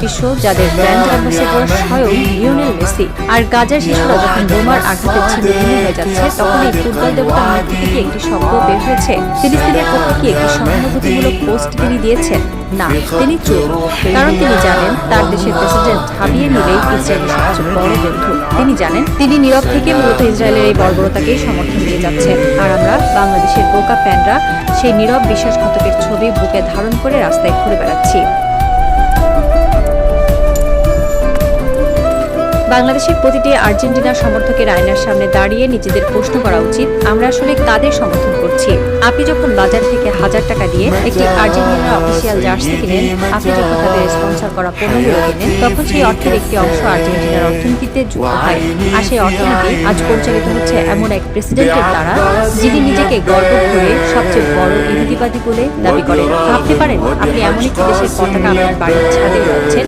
বিশ্ব, যাদের brand ambassador স্বয়ং লিওনেল মেসি। আর গাজার শিশুরা যখন বোমার আঘাতে ছিন্নভিন্ন হয়ে যাচ্ছে, তখন এই ফুটবল দেবতার মুখ থেকে কি একটি শব্দ বের হয়েছে? ফিলিস্তিনের পক্ষে কি একটি সহানুভূতিমূলক পোস্ট তিনি দিয়েছেন? না, তিনি চুপ। কারণ তিনি জানেন তার দেশের প্রেসিডেন্ট হাবিয়ে নিলেই ইসরায়েলের সবচেয়ে বড় বন্ধু। তিনি জানেন তিনি নীরব থেকে মূলত ইসরায়েলের এই বর্বরতাকেই সমর্থন দিয়ে যাচ্ছেন। আর আমরা বাংলাদেশের বোকা ফ্যানরা সেই নীরব বিশ্বাসঘাতকের ছবি বুকে ধারণ করে রাস্তায় ঘুরে বেড়াচ্ছি। বাংলাদেশের প্রতিটি আর্জেন্টিনা সমর্থকের আয়নার সামনে দাঁড়িয়ে নিজেদের প্রশ্ন করা উচিত, আমরা আসলে কাদের সমর্থন করছি? আপনি যখন বাজার থেকে 1000 টাকা দিয়ে একটি আর্জেন্টিনার অফিসিয়াল জার্সি কিনেন, আপনি যখন তাদের স্পন্সর করা পণ্যগুলো কিনেন, তখন সেই অর্থের একটি অংশ আর্জেন্টিনার অর্থনীতিতে যুক্ত হয়। আর সেই অর্থনীতি আজ পরিচালিত হচ্ছে এমন এক প্রেসিডেন্টের দ্বারা, যিনি নিজেকে গর্ব করে সবচেয়ে বড় ইহুদিবাদী বলে দাবি করেন। ভাবতে পারেন আপনি এমন একটি দেশের পতাকা আপনার বাড়ির ছাদে উড়াচ্ছেন।